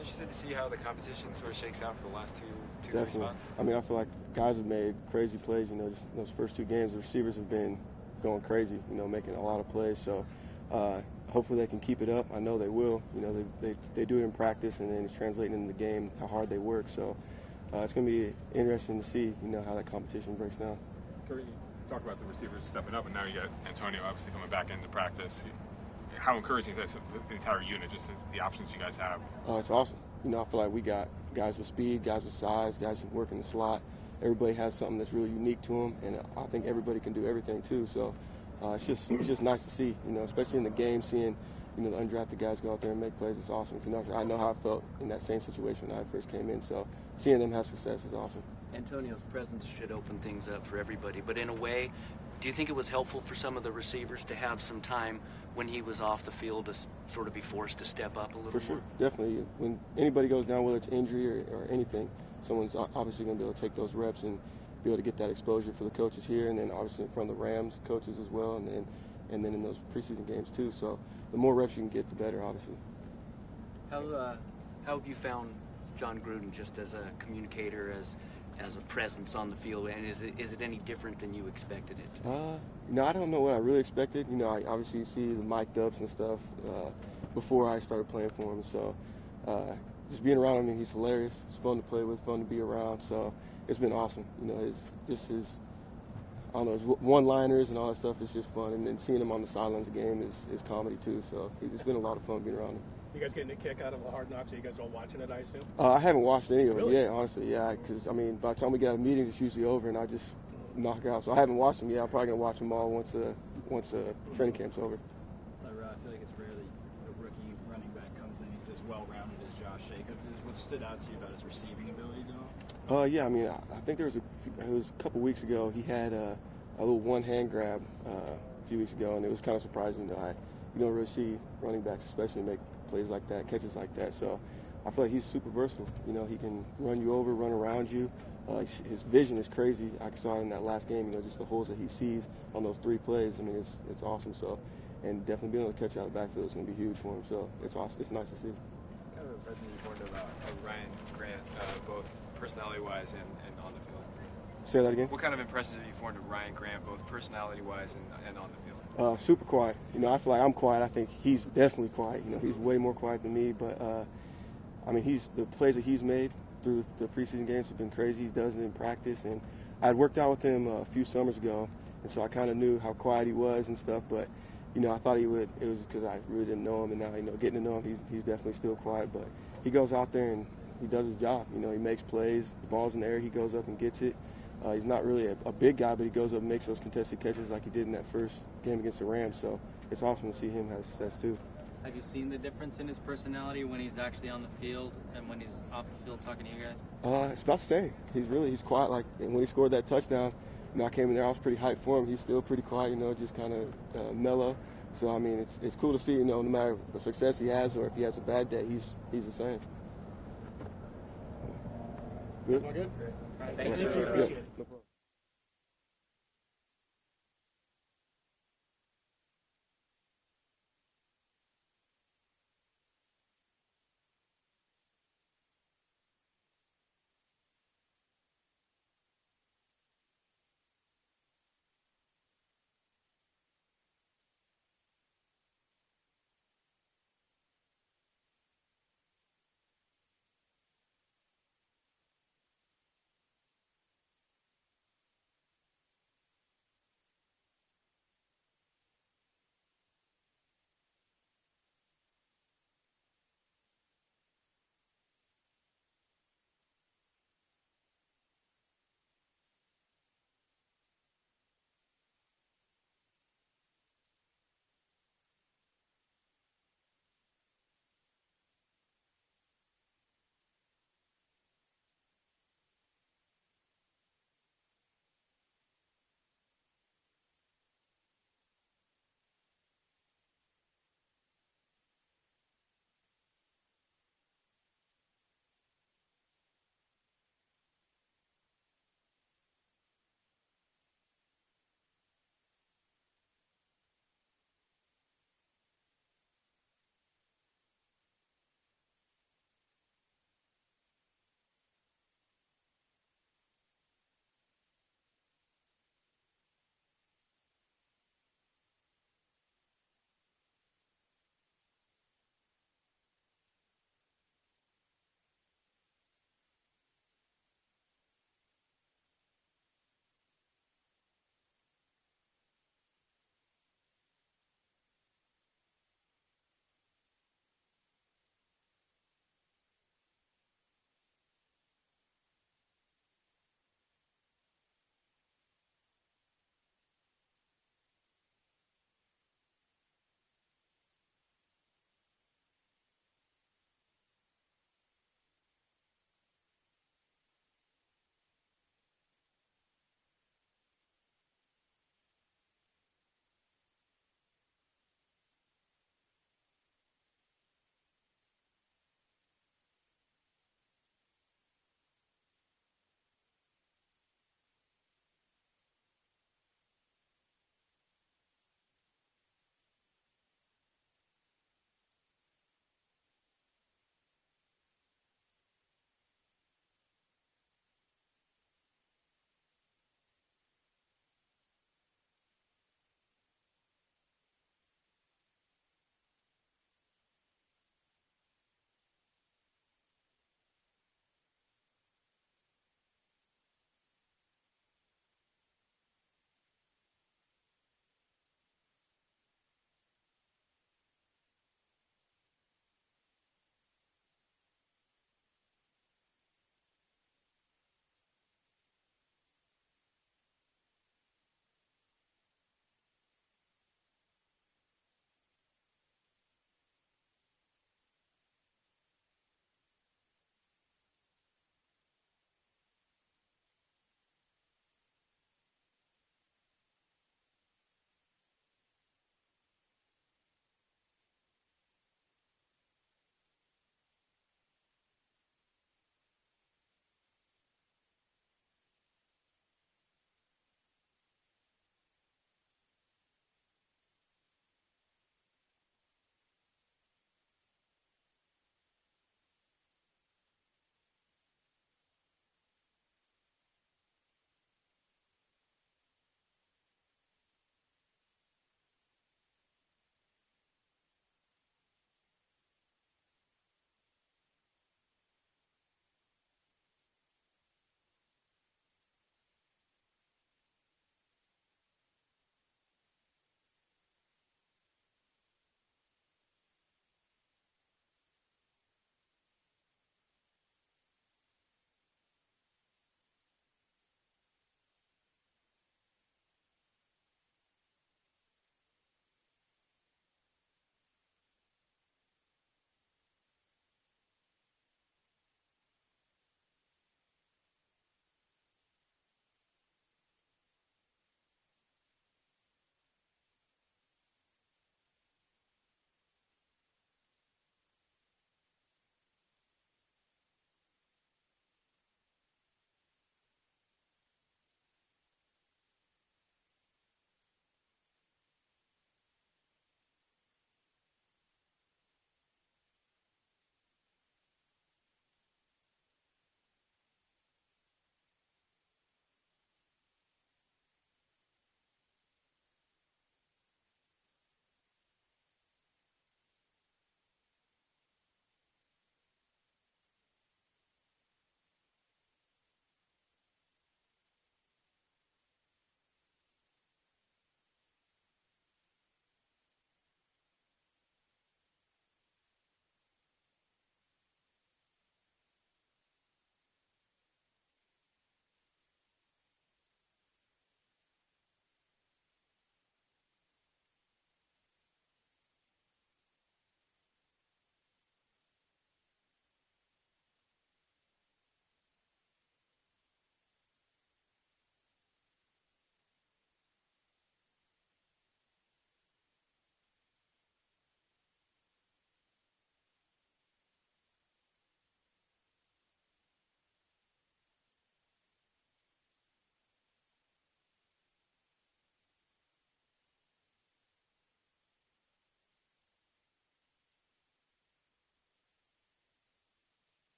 interested to see how the competition sort of shakes out for the last two three Definitely. spots? I mean, I feel like guys have made crazy plays. Just those first two games, the receivers have been going crazy. Making a lot of plays. So hopefully they can keep it up. I know they will. They do it in practice, and then it's translating into the game how hard they work. So it's going to be interesting to see how that competition breaks down. You talk about the receivers stepping up, and now you got Antonio obviously coming back into practice. How encouraging is that for the entire unit, just the options you guys have? It's awesome. I feel like we got guys with speed, guys with size, guys who work in the slot. Everybody has something that's really unique to them, and I think everybody can do everything too. So it's just nice to see, especially in the game, seeing the undrafted guys go out there and make plays. It's awesome. I know how I felt in that same situation when I first came in. So seeing them have success is awesome. Antonio's presence should open things up for everybody, but in a way, do you think it was helpful for some of the receivers to have some time when he was off the field to sort of be forced to step up a little more? For sure, definitely. When anybody goes down, whether it's injury or anything, someone's obviously going to be able to take those reps and be able to get that exposure for the coaches here, and then obviously in front of the Rams coaches as well, and then in those preseason games too. So the more reps you can get, the better, obviously. How have you found John Gruden just as a communicator, as a presence on the field, and is it any different than you expected it? I don't know what I really expected. I obviously see the mic'd ups and stuff before I started playing for him. So just being around him, he's hilarious. It's fun to play with, fun to be around. So it's been awesome. His one-liners and all that stuff is just fun. And then seeing him on the sidelines of the game is comedy too. So it's been a lot of fun being around him. You guys getting a kick out of the Hard Knocks? Are you guys all watching it, I assume? I haven't watched any of it Really? yet, honestly. Yeah, because by the time we get out of meetings, it's usually over, and I just knock out. So I haven't watched them yet. I'm probably gonna watch them all once training camp's over. Tyrell, I feel like it's rare that a rookie running back comes in. He's as well-rounded as Josh Jacobs is. What stood out to you about his receiving abilities at all? Yeah, I mean, I think it was a couple weeks ago. He had a little one-hand grab a few weeks ago, and it was kind of surprising. You don't really see running backs, especially make plays like that, catches like that. So I feel like he's super versatile. He can run you over, run around you. His vision is crazy. I saw it in that last game. Just the holes that he sees on those 3 plays. I mean, it's awesome. So, and definitely being able to catch out of the backfield is going to be huge for him. So it's awesome. It's nice to see. What kind of impression you formed of Ryan Grant, both personality-wise and on the field? Say that again? What kind of impressions have you formed of Ryan Grant, both personality-wise and on the field? Super quiet. I feel like I'm quiet. I think he's definitely quiet. He's way more quiet than me. But I mean, the plays that he's made through the preseason games have been crazy. He does it in practice, and I'd worked out with him a few summers ago, and so I kind of knew how quiet he was and stuff. But I thought he would. It was because I really didn't know him, and now getting to know him, he's definitely still quiet. But he goes out there and he does his job. He makes plays. The ball's in the air, he goes up and gets it. He's not really a big guy, but he goes up and makes those contested catches like he did in that first game against the Rams. So it's awesome to see him have success too. Have you seen the difference in his personality when he's actually on the field and when he's off the field talking to you guys? It's about the same. He's quiet. And when he scored that touchdown, I came in there. I was pretty hyped for him. He's still pretty quiet. Just kind of mellow. So I mean, it's cool to see. No matter the success he has or if he has a bad day, he's the same. Good. All good? Thank you. Appreciate it. No problem.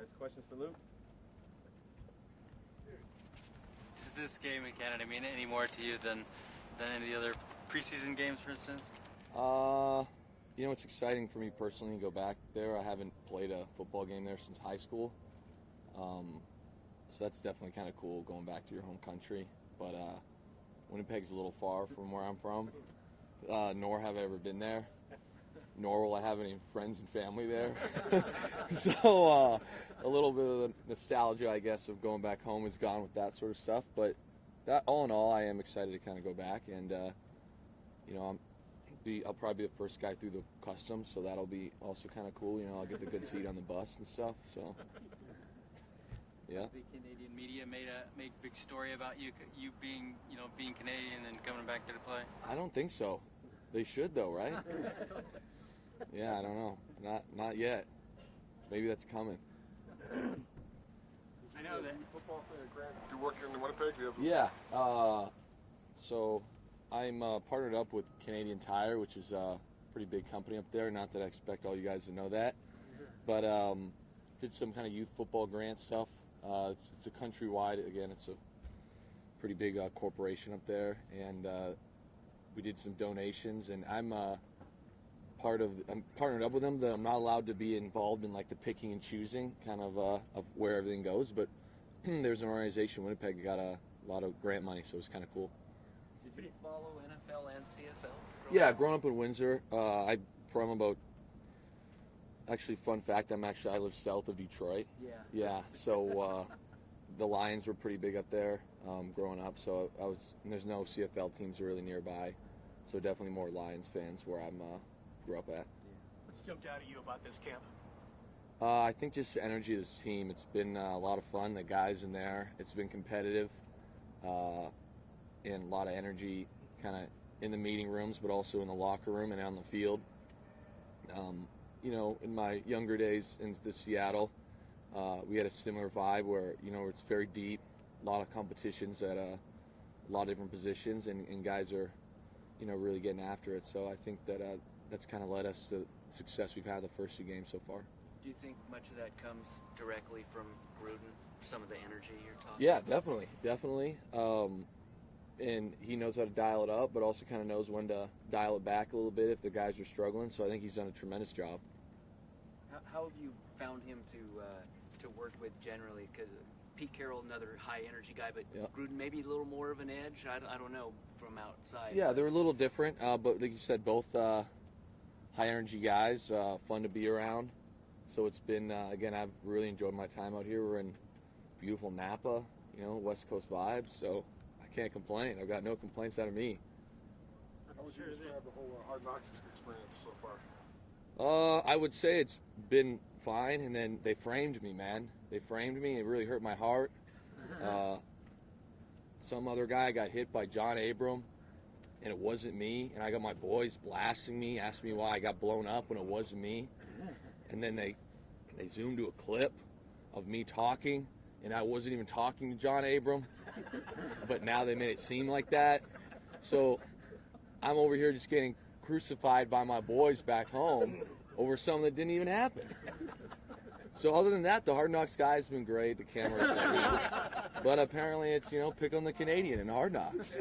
guys. Questions for Luke? Does this game in Canada mean any more to you than any of the other preseason games, for instance? You know, it's exciting for me personally to go back there. I haven't played a football game there since high school. So that's definitely kind of cool going back to your home country. But Winnipeg's a little far from where I'm from, nor have I ever been there, nor will I have any friends and family there. So a little bit of the nostalgia, I guess, of going back home is gone with that sort of stuff. But that, all in all, I am excited to kind of go back. And, you know, I'll probably be the first guy through the customs, so that'll be also kind of cool. You know, I'll get the good seat on the bus and stuff. So, yeah. The Canadian media made a big story about you being Canadian and coming back there to play. I don't think so. They should though, right? Yeah, I don't know. Not yet. Maybe that's coming. I know that. Football fan, Grant. Do you work in Winnipeg? Do you have Yeah. So I'm partnered up with Canadian Tire, which is a pretty big company up there. Not that I expect all you guys to know that, but did some kind of youth football grant stuff. It's a countrywide. Again, it's a pretty big corporation up there, and we did some donations. And I'm partnered up with them. That I'm not allowed to be involved in like the picking and choosing kind of where everything goes. But there's an organization in Winnipeg that got a lot of grant money, so it's kind of cool. Did you follow NFL and CFL? Yeah, growing up in Windsor, actually, fun fact, I live south of Detroit. Yeah, so the Lions were pretty big up there growing up, so and there's no CFL teams really nearby, so definitely more Lions fans where I grew up at. What's jumped out at you about this camp? I think just the energy of this team. It's been a lot of fun. The guys in there, it's been competitive. And a lot of energy kind of in the meeting rooms, but also in the locker room and on the field. You know, in my younger days in Seattle, we had a similar vibe where, you know, it's very deep, a lot of competitions at a lot of different positions, and guys are, you know, really getting after it. So I think that that's kind of led us to the success we've had the first 2 games so far. Do you think much of that comes directly from Gruden, some of the energy you're talking Yeah, about? definitely. And he knows how to dial it up, but also kind of knows when to dial it back a little bit if the guys are struggling. So I think he's done a tremendous job. How have you found him to work with generally? Because Pete Carroll, another high energy guy, but Yeah. Gruden maybe a little more of an edge. I don't know from outside. Yeah, they're a little different, but like you said, both high energy guys, fun to be around. So it's been again, I've really enjoyed my time out here. We're in beautiful Napa, you know, West Coast vibes. So I can't complain. I've got no complaints out of me. How would you describe the whole Hard Knocks experience so far? I would say it's been fine, and then they framed me, man. They framed me. It really hurt my heart. Some other guy got hit by John Abram, and it wasn't me. And I got my boys blasting me, asking me why I got blown up when it wasn't me. And then they zoomed to a clip of me talking, and I wasn't even talking to John Abram. But now they made it seem like that. So I'm over here just getting crucified by my boys back home over something that didn't even happen. So other than that, the Hard Knocks guy's been great. The camera's great. But apparently it's, you know, pick on the Canadian in Hard Knocks.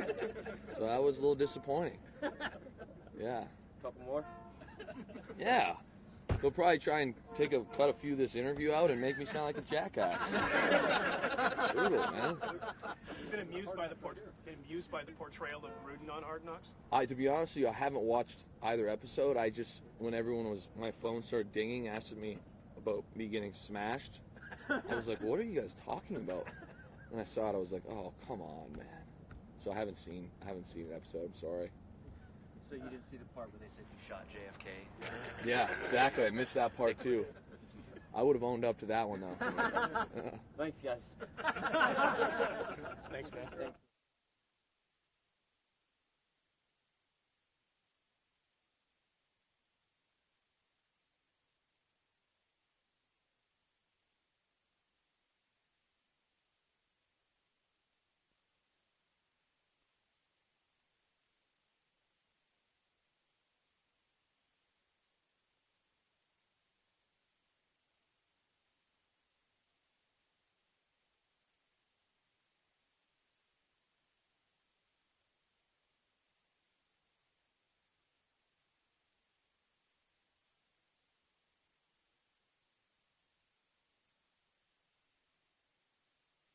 So that was a little disappointing. Yeah. Couple more? Yeah. They'll probably try and cut a few of this interview out and make me sound like a jackass. Brutal, man. You've been amused by the portrayal of Gruden on Hard Knocks? To be honest with you, I haven't watched either episode. When my phone started dinging, asking me about me getting smashed, I was like, what are you guys talking about? And I saw it, I was like, oh, come on, man. So I haven't seen an episode, I'm sorry. So you didn't see the part where they said you shot JFK? Yeah, exactly. I missed that part too. I would have owned up to that one though. Thanks, guys. Thanks, man. Thanks.